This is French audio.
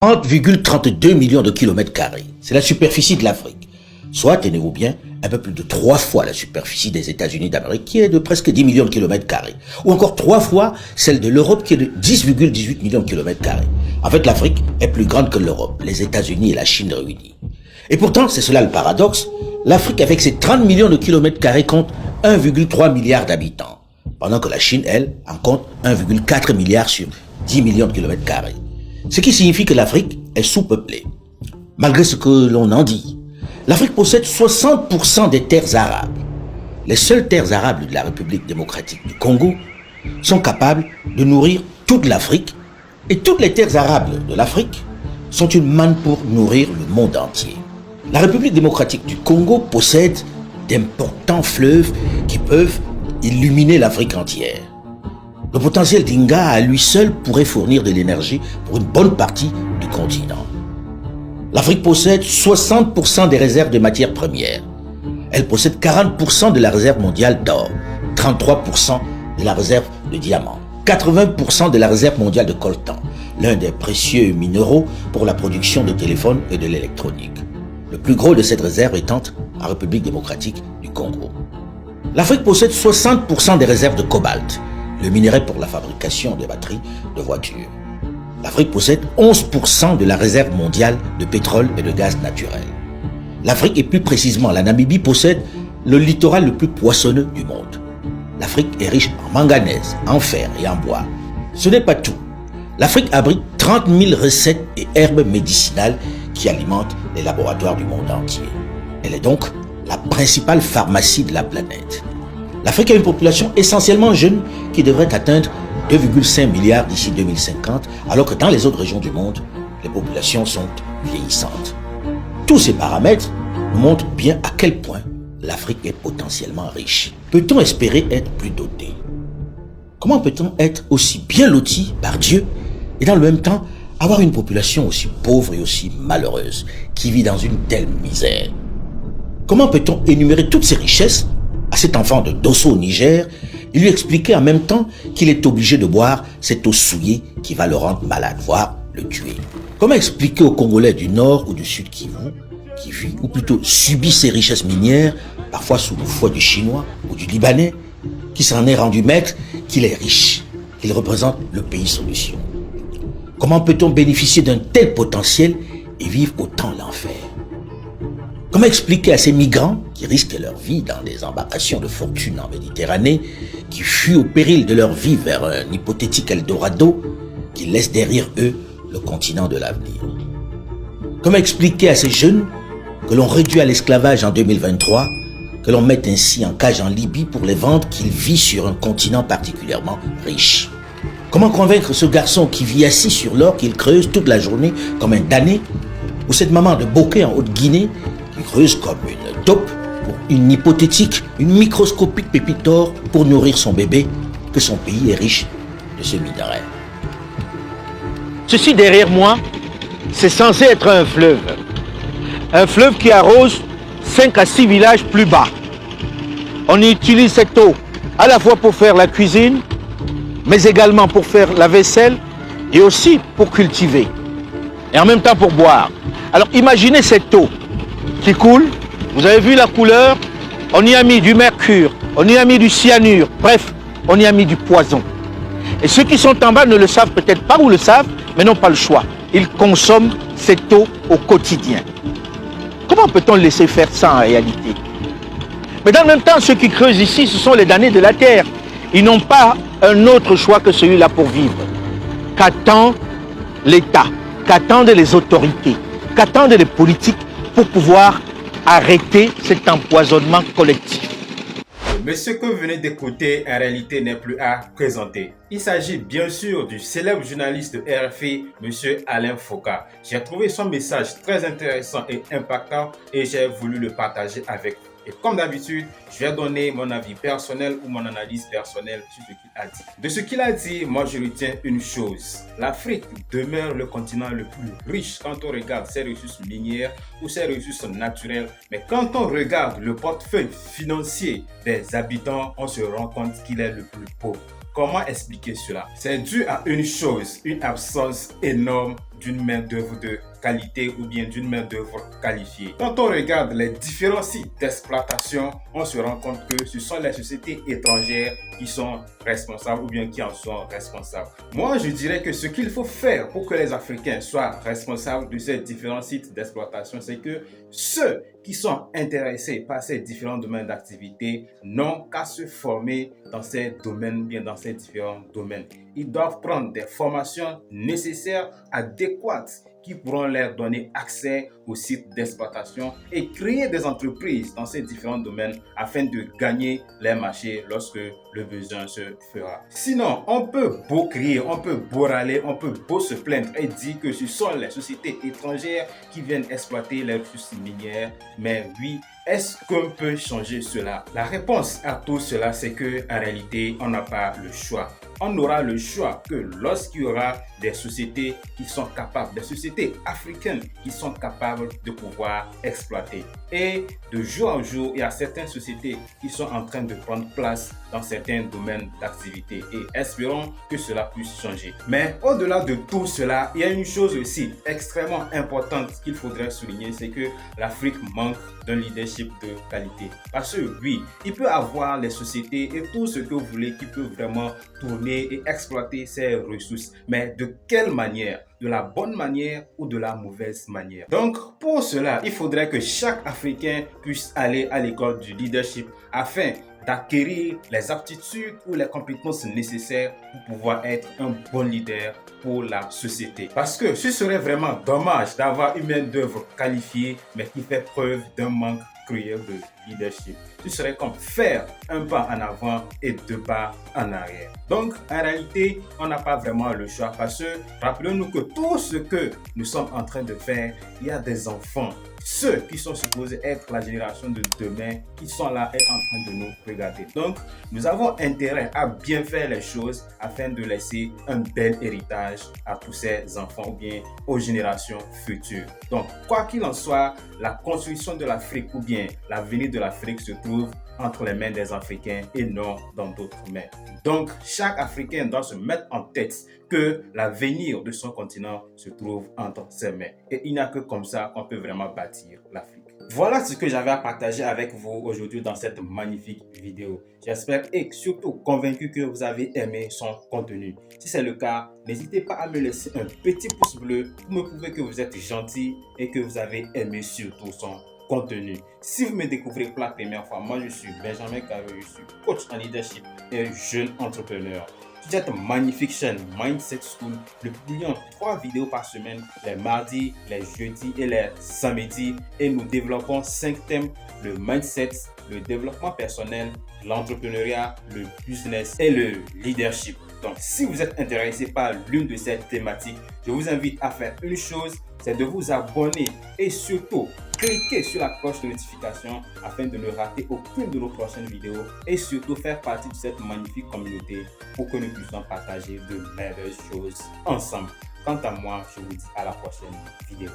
30,32 millions de kilomètres carrés. C'est la superficie de l'Afrique. Soit, tenez-vous bien, un peu plus de 3 fois la superficie des États-Unis d'Amérique, qui est de presque 10 millions de kilomètres carrés. Ou encore 3 fois celle de l'Europe, qui est de 10,18 millions de kilomètres carrés. En fait, l'Afrique est plus grande que l'Europe, les États-Unis et la Chine réunis. Et pourtant, c'est cela le paradoxe, l'Afrique, avec ses 30 millions de kilomètres carrés, compte 1,3 milliard d'habitants. Pendant que la Chine, elle, en compte 1,4 milliard sur 10 millions de kilomètres carrés. Ce qui signifie que l'Afrique est sous-peuplée. Malgré ce que l'on en dit, l'Afrique possède 60% des terres arables. Les seules terres arables de la République démocratique du Congo sont capables de nourrir toute l'Afrique, et toutes les terres arables de l'Afrique sont une manne pour nourrir le monde entier. La République démocratique du Congo possède d'importants fleuves qui peuvent illuminer l'Afrique entière. Le potentiel d'Inga à lui seul pourrait fournir de l'énergie pour une bonne partie du continent. L'Afrique possède 60% des réserves de matières premières. Elle possède 40% de la réserve mondiale d'or, 33% de la réserve de diamants, 80% de la réserve mondiale de coltan, l'un des précieux minéraux pour la production de téléphones et de l'électronique. Le plus gros de cette réserve étant la République démocratique du Congo. L'Afrique possède 60% des réserves de cobalt, le minerai pour la fabrication des batteries de voitures. L'Afrique possède 11% de la réserve mondiale de pétrole et de gaz naturel. L'Afrique, et plus précisément la Namibie, possède le littoral le plus poissonneux du monde. L'Afrique est riche en manganèse, en fer et en bois. Ce n'est pas tout. L'Afrique abrite 30 000 recettes et herbes médicinales qui alimentent les laboratoires du monde entier. Elle est donc la principale pharmacie de la planète. L'Afrique a une population essentiellement jeune qui devrait atteindre 2,5 milliards d'ici 2050, alors que dans les autres régions du monde, les populations sont vieillissantes. Tous ces paramètres nous montrent bien à quel point l'Afrique est potentiellement riche. Peut-on espérer être plus doté? Comment peut-on être aussi bien loti par Dieu et dans le même temps avoir une population aussi pauvre et aussi malheureuse qui vit dans une telle misère? Comment peut-on énumérer toutes ces richesses à cet enfant de Dosso au Niger et lui expliquer en même temps qu'il est obligé de boire cette eau souillée qui va le rendre malade, voire le tuer? Comment expliquer aux Congolais du Nord ou du Sud Kivu, qui vit ou plutôt subit ces richesses minières, parfois sous le fouet du Chinois ou du Libanais, qui s'en est rendu maître, qu'il est riche, qu'il représente le pays solution? Comment peut-on bénéficier d'un tel potentiel et vivre autant l'enfer? Comment expliquer à ces migrants qui risquent leur vie dans des embarcations de fortune en Méditerranée, qui fuient au péril de leur vie vers un hypothétique Eldorado, qui laissent derrière eux le continent de l'avenir? Comment expliquer à ces jeunes que l'on réduit à l'esclavage en 2023, que l'on met ainsi en cage en Libye pour les vendre qu'ils vivent sur un continent particulièrement riche? Comment convaincre ce garçon qui vit assis sur l'or qu'il creuse toute la journée comme un damné, ou cette maman de Bokeh en Haute-Guinée qui creuse comme une taupe pour une hypothétique, une microscopique pépite d'or pour nourrir son bébé, que son pays est riche de ce minerai? Ceci derrière moi, c'est censé être un fleuve. Un fleuve qui arrose 5 à 6 villages plus bas. On utilise cette eau à la fois pour faire la cuisine, mais également pour faire la vaisselle et aussi pour cultiver. Et en même temps pour boire. Alors imaginez cette eau qui coule. Vous avez vu la couleur? On y a mis du mercure, on y a mis du cyanure, bref, on y a mis du poison. Et ceux qui sont en bas ne le savent peut-être pas ou le savent, mais n'ont pas le choix. Ils consomment cette eau au quotidien. Comment peut-on laisser faire ça en réalité? Mais dans le même temps, ceux qui creusent ici, ce sont les damnés de la terre. Ils n'ont pas un autre choix que celui-là pour vivre. Qu'attend l'État? Qu'attendent les autorités? Qu'attendent les politiques pour pouvoir arrêter cet empoisonnement collectif? Mais ce que vous venez d'écouter, en réalité, n'est plus à présenter. Il s'agit bien sûr du célèbre journaliste de RFI, M. Alain Foucault. J'ai trouvé son message très intéressant et impactant et j'ai voulu le partager avec vous. Et comme d'habitude, je vais donner mon avis personnel ou mon analyse personnelle sur ce qu'il a dit. De ce qu'il a dit, moi je retiens une chose. L'Afrique demeure le continent le plus riche quand on regarde ses ressources minières ou ses ressources naturelles. Mais quand on regarde le portefeuille financier des habitants, on se rend compte qu'il est le plus pauvre. Comment expliquer cela? C'est dû à une chose, une absence énorme d'une main-d'œuvre de qualité ou bien d'une main-d'œuvre qualifiée. Quand on regarde les différents sites d'exploitation, on se rend compte que ce sont les sociétés étrangères qui sont responsables ou bien qui en sont responsables. Moi, je dirais que ce qu'il faut faire pour que les Africains soient responsables de ces différents sites d'exploitation, c'est que ceux qui sont intéressés par ces différents domaines d'activité n'ont qu'à se former dans ces domaines, bien dans ces différents domaines. Ils doivent prendre des formations nécessaires, adéquates, qui pourront leur donner accès aux sites d'exploitation et créer des entreprises dans ces différents domaines afin de gagner les marchés lorsque le besoin se fera. Sinon, on peut beau crier, on peut beau râler, on peut beau se plaindre et dire que ce sont les sociétés étrangères qui viennent exploiter les ressources minières, mais oui, est-ce qu'on peut changer cela? La réponse à tout cela, c'est que en réalité, on n'a pas le choix. On n'aura le choix que lorsqu'il y aura des sociétés qui sont capables, des sociétés africaines qui sont capables de pouvoir exploiter. Et de jour en jour, il y a certaines sociétés qui sont en train de prendre place dans certains domaines d'activité et espérons que cela puisse changer. Mais au-delà de tout cela, il y a une chose aussi extrêmement importante qu'il faudrait souligner, c'est que l'Afrique manque d'un leadership de qualité. Parce que oui, il peut avoir les sociétés et tout ce que vous voulez qui peut vraiment tourner et exploiter ces ressources. Mais de quelle manière? De la bonne manière ou de la mauvaise manière? Donc, pour cela, il faudrait que chaque Africain puisse aller à l'école du leadership afin d'acquérir les aptitudes ou les compétences nécessaires pour pouvoir être un bon leader pour la société. Parce que ce serait vraiment dommage d'avoir une main-d'œuvre qualifiée mais qui fait preuve d'un manque cruel de leadership. Ce serait comme faire un pas en avant et deux pas en arrière. Donc, en réalité, on n'a pas vraiment le choix parce que rappelons-nous que tout ce que nous sommes en train de faire, il y a des enfants, ceux qui sont supposés être la génération de demain, qui sont là et en train de nous regarder. Donc, nous avons intérêt à bien faire les choses afin de laisser un bel héritage à tous ces enfants ou bien aux générations futures. Donc, quoi qu'il en soit, la construction de l'Afrique ou bien l'avenir de l'Afrique se trouve entre les mains des Africains et non dans d'autres mains. Donc, chaque Africain doit se mettre en tête que l'avenir de son continent se trouve entre ses mains. Et il n'y a que comme ça qu'on peut vraiment bâtir l'Afrique. Voilà ce que j'avais à partager avec vous aujourd'hui dans cette magnifique vidéo. J'espère et surtout convaincu que vous avez aimé son contenu. Si c'est le cas, n'hésitez pas à me laisser un petit pouce bleu pour me prouver que vous êtes gentil et que vous avez aimé surtout son contenu. Si vous me découvrez pour la première fois, moi je suis Benjamin Caro, je suis coach en leadership et jeune entrepreneur. Sur cette magnifique chaîne Mindset School, nous publions 3 vidéos par semaine, les mardis, les jeudis et les samedis, et nous développons 5 thèmes: le mindset, le développement personnel, l'entrepreneuriat, le business et le leadership. Donc, si vous êtes intéressé par l'une de ces thématiques, je vous invite à faire une chose, c'est de vous abonner et surtout cliquez sur la cloche de notification afin de ne rater aucune de nos prochaines vidéos et surtout faire partie de cette magnifique communauté pour que nous puissions partager de merveilleuses choses ensemble. Quant à moi, je vous dis à la prochaine vidéo.